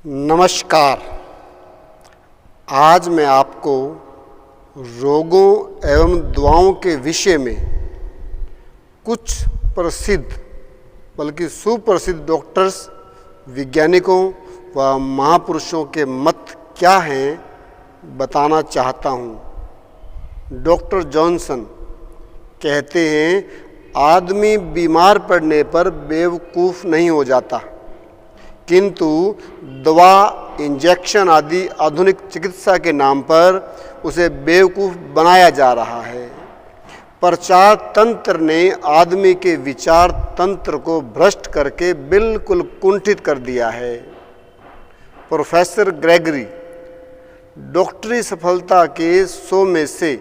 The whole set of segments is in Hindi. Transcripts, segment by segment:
नमस्कार। आज मैं आपको रोगों एवं दवाओं के विषय में कुछ प्रसिद्ध बल्कि सुप्रसिद्ध डॉक्टर्स, वैज्ञानिकों व महापुरुषों के मत क्या हैं बताना चाहता हूँ। डॉक्टर जॉनसन कहते हैं, आदमी बीमार पड़ने पर बेवकूफ़ नहीं हो जाता, किंतु दवा, इंजेक्शन आदि आधुनिक चिकित्सा के नाम पर उसे बेवकूफ़ बनाया जा रहा है। प्रचार तंत्र ने आदमी के विचार तंत्र को भ्रष्ट करके बिल्कुल कुंठित कर दिया है। प्रोफेसर ग्रेगरी डॉक्टरी सफलता के 100 में से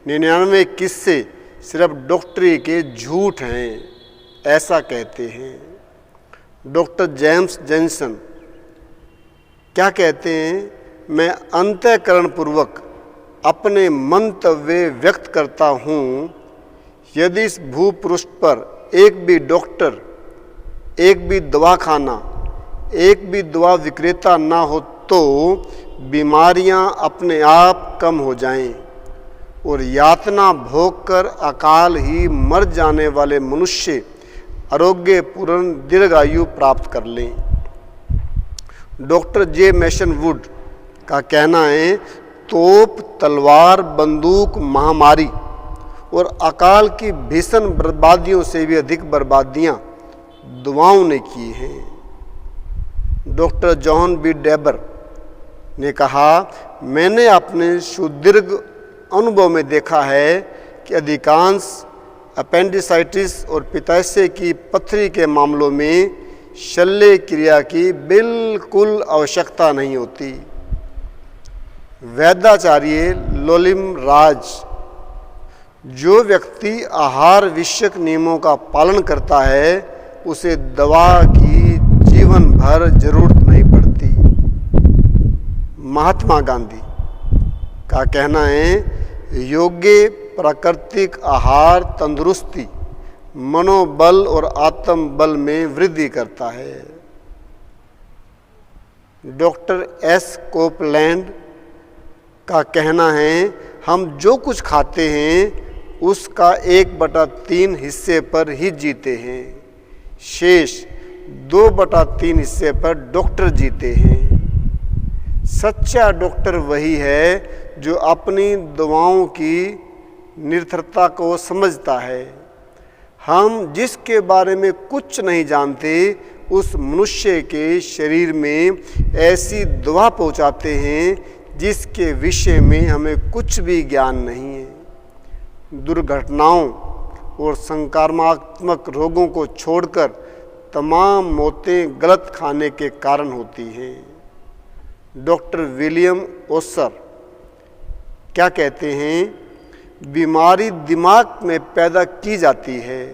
99 किस्से सिर्फ डॉक्टरी के झूठ हैं, ऐसा कहते हैं। डॉक्टर जेम्स जॉनसन क्या कहते हैं, मैं अंतःकरण पूर्वक अपने मंतव्य व्यक्त करता हूँ। यदि इस भूपृष्ठ पर एक भी डॉक्टर, एक भी दवाखाना, एक भी दवा विक्रेता ना हो तो बीमारियाँ अपने आप कम हो जाएं और यातना भोग कर अकाल ही मर जाने वाले मनुष्य आरोग्यपूर्ण दीर्घायु प्राप्त कर लें। डॉक्टर जे मैसन वुड का कहना है, तोप, तलवार, बंदूक, महामारी और अकाल की भीषण बर्बादियों से भी अधिक बर्बादियां दवाओं ने की हैं। डॉक्टर जॉन बी डेबर ने कहा, मैंने अपने सुदीर्घ अनुभव में देखा है कि अधिकांश अपेंडिसाइटिस और पित्ताशय की पथरी के मामलों में शल्य क्रिया की बिल्कुल आवश्यकता नहीं होती। वैद्याचार्य लोलिम राज, जो व्यक्ति आहार विषयक नियमों का पालन करता है उसे दवा की जीवन भर जरूरत नहीं पड़ती। महात्मा गांधी का कहना है, योग्य प्राकृतिक आहार तंदुरुस्ती, मनोबल और आत्म बल में वृद्धि करता है। डॉक्टर एस कोपलैंड का कहना है, हम जो कुछ खाते हैं उसका 1/3 हिस्से पर ही जीते हैं, शेष 2/3 हिस्से पर डॉक्टर जीते हैं। सच्चा डॉक्टर वही है जो अपनी दवाओं की निरर्थकता को समझता है। हम जिसके बारे में कुछ नहीं जानते उस मनुष्य के शरीर में ऐसी दवा पहुंचाते हैं जिसके विषय में हमें कुछ भी ज्ञान नहीं है। दुर्घटनाओं और संक्रामक रोगों को छोड़कर तमाम मौतें गलत खाने के कारण होती हैं। डॉक्टर विलियम ओसर क्या कहते हैं, बीमारी दिमाग में पैदा की जाती है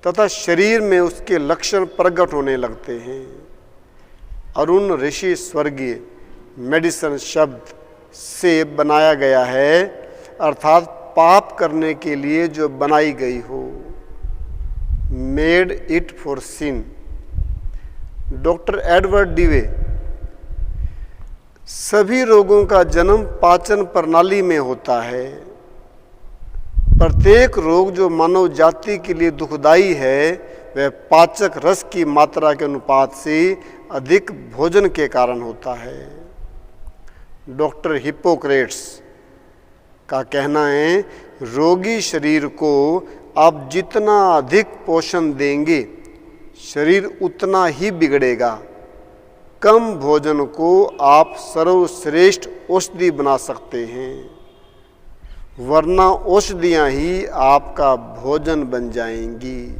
तथा शरीर में उसके लक्षण प्रकट होने लगते हैं। अरुण ऋषि स्वर्गीय मेडिसिन शब्द से बनाया गया है, अर्थात पाप करने के लिए जो बनाई गई हो, made it for sin. Doctor Edward Dewey, सभी रोगों का जन्म पाचन प्रणाली में होता है। प्रत्येक रोग जो मानव जाति के लिए दुखदाई है वह पाचक रस की मात्रा के अनुपात से अधिक भोजन के कारण होता है। डॉक्टर हिप्पोक्रेट्स का कहना है, रोगी शरीर को आप जितना अधिक पोषण देंगे शरीर उतना ही बिगड़ेगा। कम भोजन को आप सर्वश्रेष्ठ औषधि बना सकते हैं, वरना औषधियाँ ही आपका भोजन बन जाएंगी।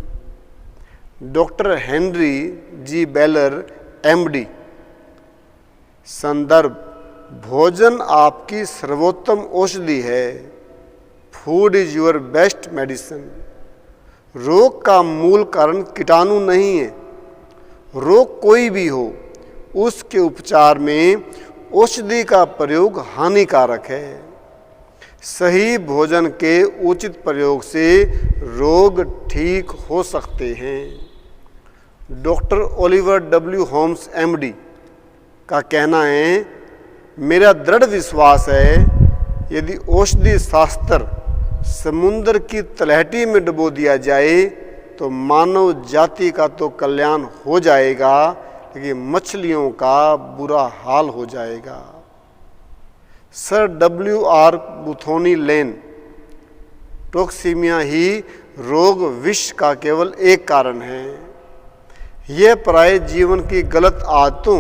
डॉक्टर हेनरी जी बेलर एमडी, संदर्भ, भोजन आपकी सर्वोत्तम औषधि है। Food is your best medicine. रोग का मूल कारण कीटाणु नहीं है। रोग कोई भी हो, उसके उपचार में औषधि का प्रयोग हानिकारक है। सही भोजन के उचित प्रयोग से रोग ठीक हो सकते हैं। Doctor Oliver W Holmes MD का कहना है, मेरा दृढ़ विश्वास है यदि औषधि शास्त्र समुद्र की तलहटी में डुबो दिया जाए तो मानव जाति का तो कल्याण हो जाएगा, लेकिन मछलियों का बुरा हाल हो जाएगा। सर WR बुथोनी लेन, टॉक्सीमिया ही रोग विष का केवल एक कारण है। यह प्राय जीवन की गलत आदतों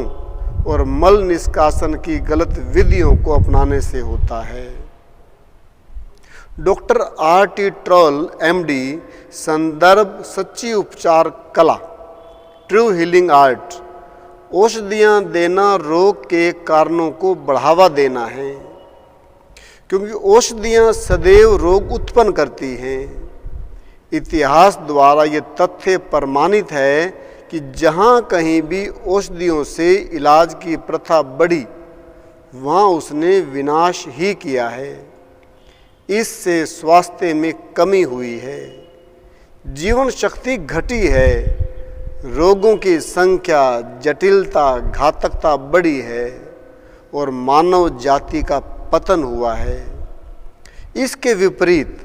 और मल निष्कासन की गलत विधियों को अपनाने से होता है। डॉक्टर RT ट्रॉल MD, संदर्भ सच्ची उपचार कला, ट्रू हीलिंग आर्ट। औषधियाँ देना रोग के कारणों को बढ़ावा देना है, क्योंकि औषधियाँ सदैव रोग उत्पन्न करती हैं। इतिहास द्वारा ये तथ्य प्रमाणित है कि जहाँ कहीं भी औषधियों से इलाज की प्रथा बढ़ी, वहाँ उसने विनाश ही किया है। इससे स्वास्थ्य में कमी हुई है, जीवन शक्ति घटी है, रोगों की संख्या, जटिलता, घातकता बढ़ी है और मानव जाति का पतन हुआ है। इसके विपरीत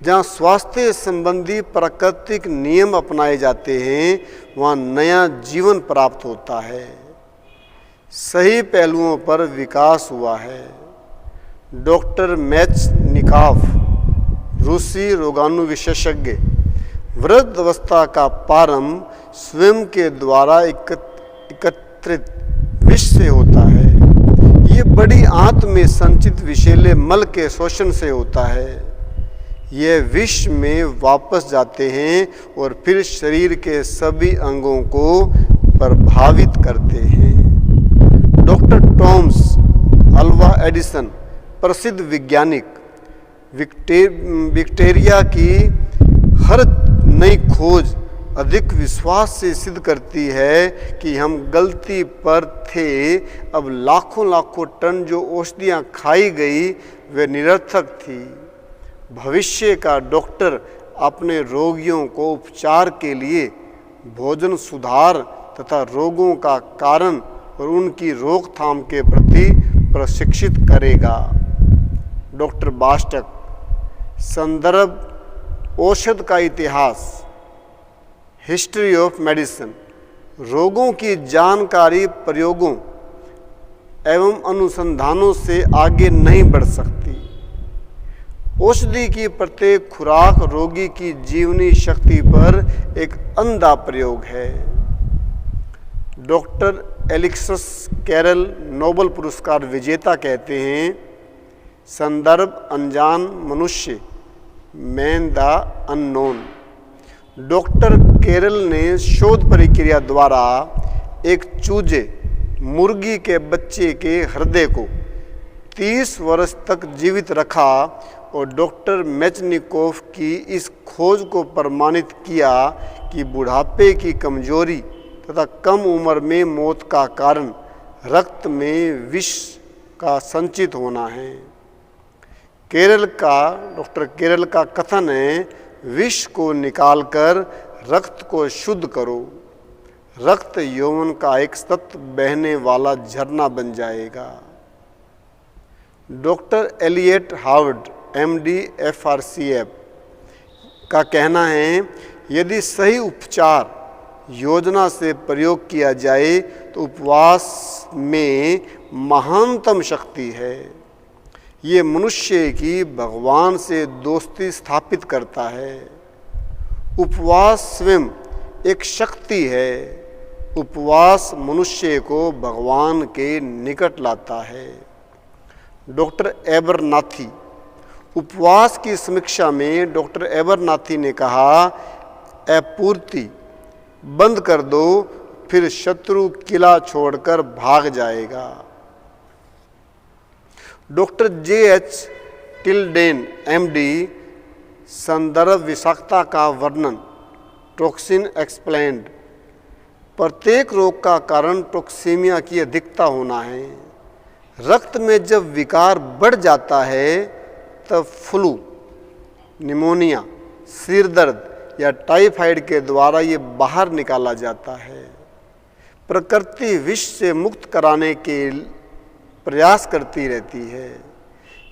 जहाँ स्वास्थ्य संबंधी प्राकृतिक नियम अपनाए जाते हैं, वहाँ नया जीवन प्राप्त होता है, सही पहलुओं पर विकास हुआ है। डॉक्टर मेचनिकॉफ, रूसी रोगाणु विशेषज्ञ, वृद्धावस्था का प्रारंभ स्वयं के द्वारा एकत्रित विष से होता है। ये बड़ी आंत में संचित विषैले मल के शोषण से होता है। ये विष में वापस जाते हैं और फिर शरीर के सभी अंगों को प्रभावित करते हैं। डॉक्टर टॉमस अल्वा एडिसन, प्रसिद्ध वैज्ञानिक, बैक्टीरिया की हर नई खोज अधिक विश्वास से सिद्ध करती है कि हम गलती पर थे। अब लाखों लाखों टन जो औषधियाँ खाई गई वे निरर्थक थी। भविष्य का डॉक्टर अपने रोगियों को उपचार के लिए भोजन सुधार तथा रोगों का कारण और उनकी रोकथाम के प्रति प्रशिक्षित करेगा। डॉक्टर बास्टक, संदर्भ औषध का इतिहास, हिस्ट्री ऑफ मेडिसिन। रोगों की जानकारी प्रयोगों एवं अनुसंधानों से आगे नहीं बढ़ सकती। औषधि की प्रत्येक खुराक रोगी की जीवनी शक्ति पर एक अंधा प्रयोग है। डॉक्टर एलेक्सिस कैरल, नोबेल पुरस्कार विजेता, कहते हैं, संदर्भ अनजान मनुष्य, man the unknown. Doctor Carrel ने शोध प्रक्रिया द्वारा एक चूजे, मुर्गी के बच्चे के हृदय को 30 वर्ष तक जीवित रखा और डॉक्टर मेचनिकॉफ की इस खोज को प्रमाणित किया कि बुढ़ापे की कमजोरी तथा कम उम्र में मौत का कारण रक्त में विष का संचित होना है। डॉक्टर केरल का कथन है, विष को निकालकर रक्त को शुद्ध करो, रक्त यौवन का एक सतत बहने वाला झरना बन जाएगा। Doctor Elliot Harvard MD FRCF का कहना है, यदि सही उपचार योजना से प्रयोग किया जाए तो उपवास में महानतम शक्ति है। ये मनुष्य की भगवान से दोस्ती स्थापित करता है। उपवास स्वयं एक शक्ति है। उपवास मनुष्य को भगवान के निकट लाता है। डॉक्टर एबरनाथी, उपवास की समीक्षा में डॉक्टर एबरनाथी ने कहा, अपूर्ति बंद कर दो, फिर शत्रु किला छोड़कर भाग जाएगा। डॉक्टर JH टिल्डेन MD, संदर्भ विषाक्तता का वर्णन, टॉक्सिन एक्सप्लेन्ड। प्रत्येक रोग का कारण टॉक्सीमिया की अधिकता होना है। रक्त में जब विकार बढ़ जाता है तब फ्लू, निमोनिया, सिर दर्द या टाइफाइड के द्वारा ये बाहर निकाला जाता है। प्रकृति विष से मुक्त कराने के प्रयास करती रहती है।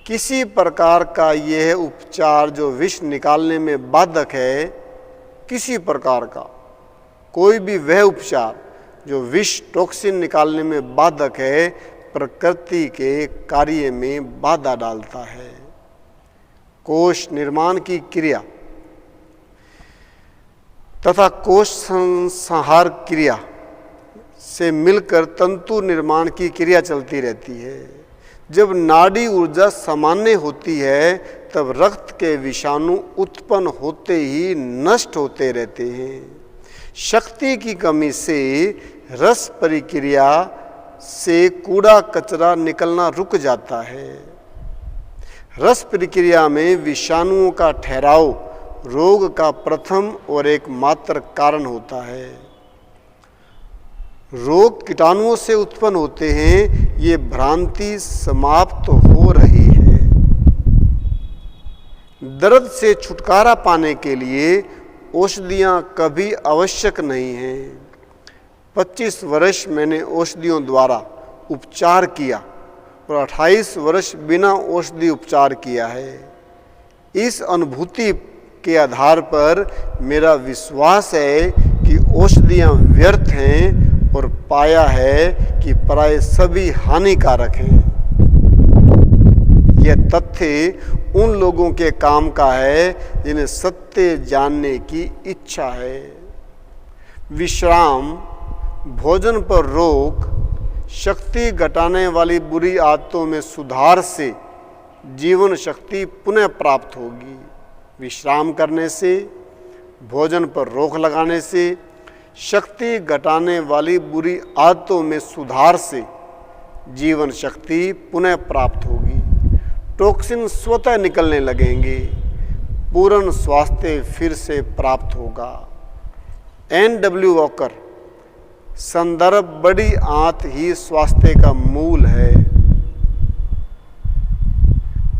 किसी प्रकार का यह उपचार जो विष निकालने में बाधक है, किसी प्रकार का कोई भी वह उपचार जो विष टॉक्सिन निकालने में बाधक है, प्रकृति के कार्य में बाधा डालता है। कोश निर्माण की क्रिया तथा कोश संहार क्रिया से मिलकर तंतु निर्माण की क्रिया चलती रहती है। जब नाड़ी ऊर्जा सामान्य होती है तब रक्त के विषाणु उत्पन्न होते ही नष्ट होते रहते हैं। शक्ति की कमी से रस प्रक्रिया से कूड़ा कचरा निकलना रुक जाता है। रस प्रक्रिया में विषाणुओं का ठहराव रोग का प्रथम और एकमात्र कारण होता है। रोग कीटाणुओं से उत्पन्न होते हैं, ये भ्रांति समाप्त हो रही है। दर्द से छुटकारा पाने के लिए औषधियाँ कभी आवश्यक नहीं हैं। 25 वर्ष मैंने औषधियों द्वारा उपचार किया और 28 वर्ष बिना औषधि उपचार किया है। इस अनुभूति के आधार पर मेरा विश्वास है कि औषधियाँ व्यर्थ हैं और पाया है कि प्राय सभी हानिकारक हैं। यह तथ्य उन लोगों के काम का है जिन्हें सत्य जानने की इच्छा है। विश्राम, भोजन पर रोक, शक्ति घटाने वाली बुरी आदतों में सुधार से जीवन शक्ति पुनः प्राप्त होगी। विश्राम करने से, भोजन पर रोक लगाने से, शक्ति घटाने वाली बुरी आदतों में सुधार से जीवन शक्ति पुनः प्राप्त होगी। टॉक्सिन स्वतः निकलने लगेंगे, पूर्ण स्वास्थ्य फिर से प्राप्त होगा। N.W. वॉकर, संदर्भ बड़ी आंत ही स्वास्थ्य का मूल है।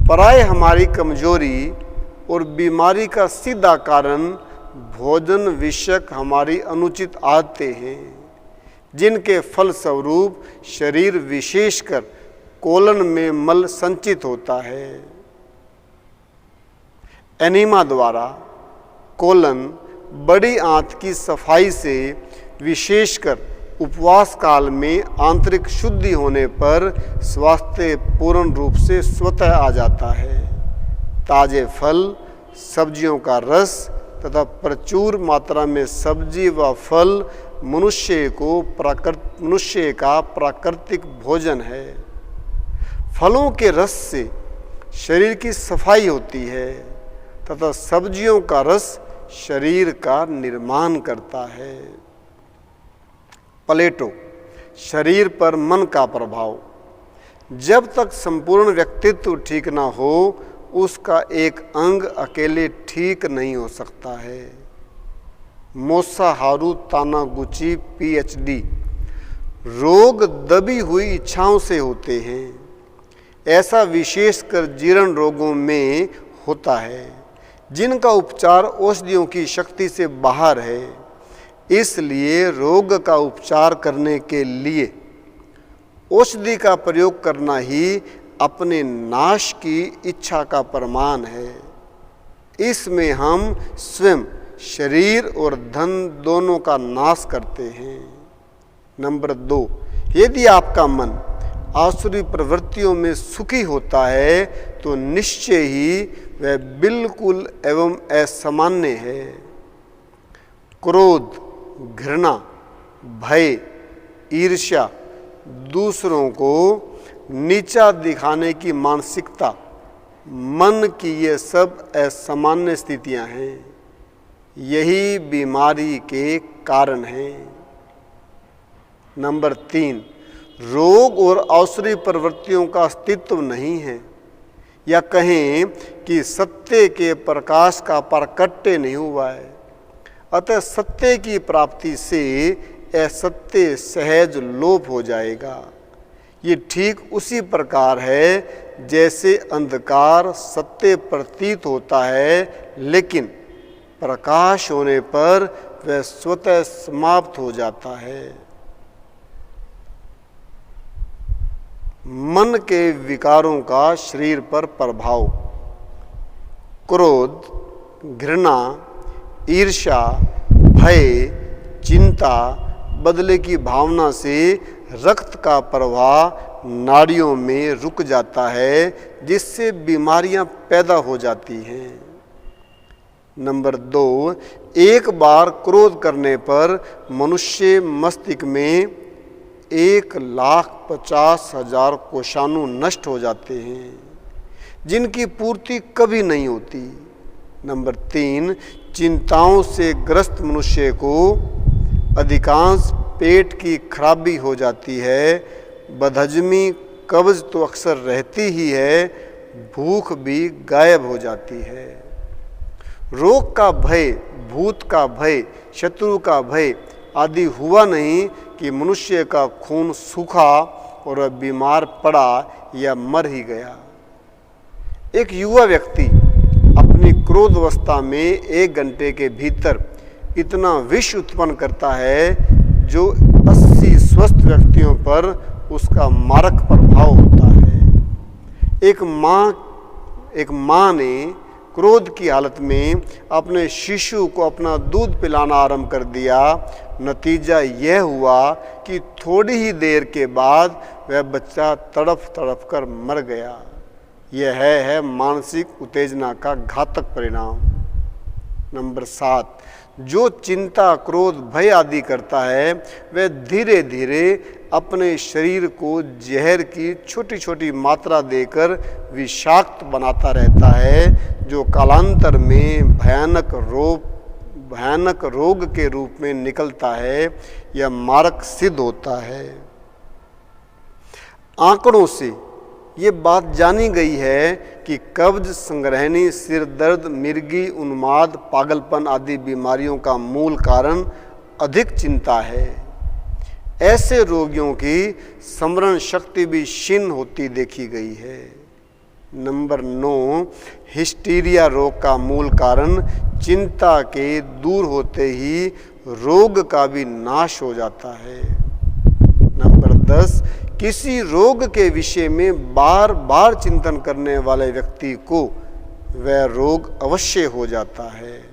प्राय हमारी कमजोरी और बीमारी का सीधा कारण भोजन विषयक हमारी अनुचित आदतें हैं, जिनके फलस्वरूप शरीर विशेषकर कोलन में मल संचित होता है। एनीमा द्वारा कोलन बड़ी आंत की सफाई से, विशेषकर उपवास काल में आंतरिक शुद्धि होने पर स्वास्थ्य पूर्ण रूप से स्वतः आ जाता है। ताजे फल, सब्जियों का रस तथा प्रचुर मात्रा में सब्जी व फल मनुष्य का प्राकृतिक भोजन है। फलों के रस से शरीर की सफाई होती है तथा सब्जियों का रस शरीर का निर्माण करता है। प्लेटो, शरीर पर मन का प्रभाव। जब तक संपूर्ण व्यक्तित्व ठीक ना हो, उसका एक अंग अकेले ठीक नहीं हो सकता है। मोसाहारू तानागुची, PhD। रोग दबी हुई इच्छाओं से होते हैं। ऐसा विशेषकर जीर्ण रोगों में होता है, जिनका उपचार औषधियों की शक्ति से बाहर है। इसलिए रोग का उपचार करने के लिए औषधि का प्रयोग करना ही अपने नाश की इच्छा का प्रमाण है। इसमें हम स्वयं शरीर और धन दोनों का नाश करते हैं। नंबर 2, यदि आपका मन आसुरी प्रवृत्तियों में सुखी होता है तो निश्चय ही वह बिल्कुल एवं असामान्य है। क्रोध, घृणा, भय, ईर्ष्या, दूसरों को नीचा दिखाने की मानसिकता, मन की ये सब असामान्य स्थितियां हैं। यही बीमारी के कारण हैं। नंबर 3, रोग और आसुरी प्रवृत्तियों का अस्तित्व नहीं है, या कहें कि सत्य के प्रकाश का प्राकट्य नहीं हुआ है। अतः सत्य की प्राप्ति से असत्य सहज लोप हो जाएगा। ये ठीक उसी प्रकार है जैसे अंधकार सत्य प्रतीत होता है, लेकिन प्रकाश होने पर वह स्वतः समाप्त हो जाता है। मन के विकारों का शरीर पर प्रभाव। क्रोध, घृणा, ईर्ष्या, भय, चिंता, बदले की भावना से रक्त का प्रवाह नाड़ियों में रुक जाता है, जिससे बीमारियां पैदा हो जाती हैं। नंबर 2, एक बार क्रोध करने पर मनुष्य मस्तिष्क में 1,50,000 कोषाणु नष्ट हो जाते हैं, जिनकी पूर्ति कभी नहीं होती। नंबर 3, चिंताओं से ग्रस्त मनुष्य को अधिकांश पेट की खराबी हो जाती है। बदहजमी, कब्ज तो अक्सर रहती ही है, भूख भी गायब हो जाती है। रोग का भय, भूत का भय, शत्रु का भय आदि हुआ नहीं कि मनुष्य का खून सूखा और वह बीमार पड़ा या मर ही गया। एक युवा व्यक्ति अपनी क्रोध अवस्था में 1 घंटे के भीतर इतना विष उत्पन्न करता है जो 80 स्वस्थ व्यक्तियों पर उसका मारक प्रभाव होता है। एक माँ ने क्रोध की हालत में अपने शिशु को अपना दूध पिलाना आरंभ कर दिया। नतीजा यह हुआ कि थोड़ी ही देर के बाद वह बच्चा तड़प तड़प कर मर गया। यह है मानसिक उत्तेजना का घातक परिणाम। नंबर 7, जो चिंता, क्रोध, भय आदि करता है वह धीरे धीरे अपने शरीर को जहर की छोटी छोटी मात्रा देकर विषाक्त बनाता रहता है, जो कालांतर में भयानक रोग के रूप में निकलता है या मारक सिद्ध होता है। आंकड़ों से ये बात जानी गई है कि कब्ज, संग्रहणी, सिर दर्द, मिर्गी, उन्माद, पागलपन आदि बीमारियों का मूल कारण अधिक चिंता है। ऐसे रोगियों की स्मरण शक्ति भी क्षीण होती देखी गई है। नंबर 9, हिस्टीरिया रोग का मूल कारण चिंता के दूर होते ही रोग का भी नाश हो जाता है। नंबर 10, किसी रोग के विषय में बार बार चिंतन करने वाले व्यक्ति को वह रोग अवश्य हो जाता है।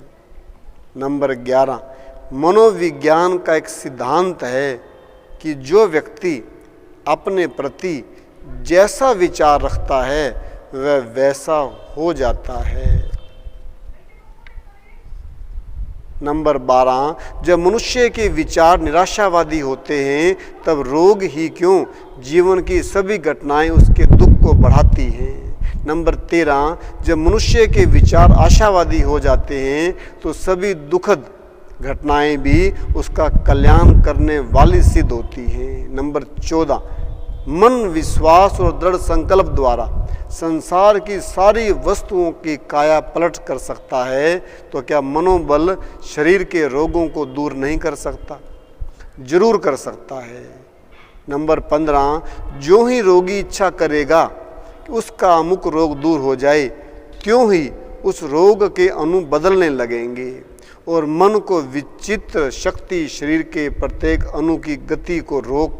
नंबर 11, मनोविज्ञान का एक सिद्धांत है कि जो व्यक्ति अपने प्रति जैसा विचार रखता है वह वैसा हो जाता है। नंबर 12, जब मनुष्य के विचार निराशावादी होते हैं तब रोग ही क्यों, जीवन की सभी घटनाएं उसके दुख को बढ़ाती हैं। नंबर 13, जब मनुष्य के विचार आशावादी हो जाते हैं तो सभी दुखद घटनाएं भी उसका कल्याण करने वाली सिद्ध होती हैं। नंबर 14, मन, विश्वास और दृढ़ संकल्प द्वारा संसार की सारी वस्तुओं की काया पलट कर सकता है, तो क्या मनोबल शरीर के रोगों को दूर नहीं कर सकता? जरूर कर सकता है। नंबर 15, जो ही रोगी इच्छा करेगा कि उसका अमुक रोग दूर हो जाए, त्यों ही उस रोग के अणु बदलने लगेंगे और मन को विचित्र शक्ति शरीर के प्रत्येक अणु की गति को रोग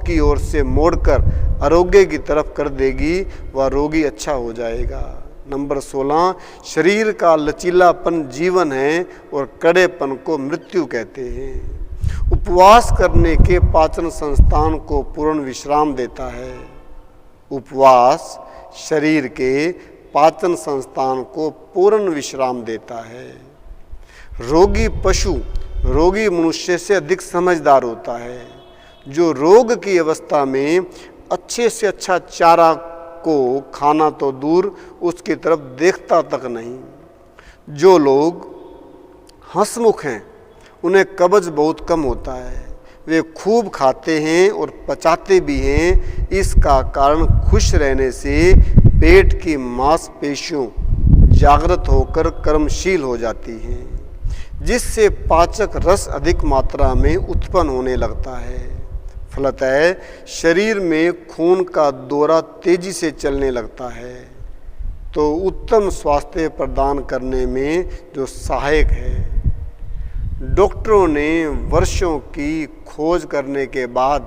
की ओर से मोड़कर आरोग्य की तरफ कर देगी, वह रोगी अच्छा हो जाएगा। नंबर 16, शरीर का लचीलापन जीवन है और कड़ेपन को मृत्यु कहते हैं। उपवास करने के पाचन संस्थान को पूर्ण विश्राम देता है। उपवास शरीर के पाचन संस्थान को पूर्ण विश्राम देता है। रोगी पशु रोगी मनुष्य से अधिक समझदार होता है, जो रोग की अवस्था में अच्छे से अच्छा चारा को खाना तो दूर उसकी तरफ देखता तक नहीं। जो लोग हंसमुख हैं उन्हें कब्ज बहुत कम होता है, वे खूब खाते हैं और पचाते भी हैं। इसका कारण खुश रहने से पेट की मांसपेशियों जागृत होकर कर्मशील हो जाती हैं, जिससे पाचक रस अधिक मात्रा में उत्पन्न होने लगता है। फलतः शरीर में खून का दौरा तेजी से चलने लगता है, तो उत्तम स्वास्थ्य प्रदान करने में जो सहायक है। डॉक्टरों ने वर्षों की खोज करने के बाद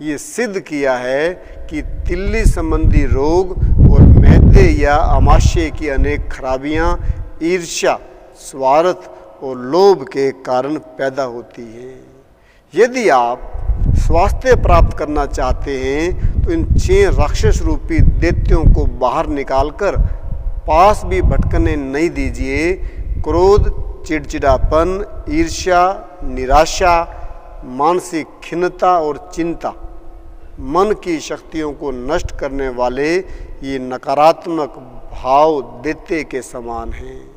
ये सिद्ध किया है कि तिल्ली संबंधी रोग और मैदे या आमाशय की अनेक खराबियां ईर्ष्या, स्वार्थ और लोभ के कारण पैदा होती हैं। यदि आप स्वास्थ्य प्राप्त करना चाहते हैं तो इन 6 राक्षस रूपी दैत्यों को बाहर निकालकर पास भी भटकने नहीं दीजिए। क्रोध, चिड़चिड़ापन, ईर्ष्या, निराशा, मानसिक खिन्नता और चिंता मन की शक्तियों को नष्ट करने वाले ये नकारात्मक भाव दैत्य के समान हैं।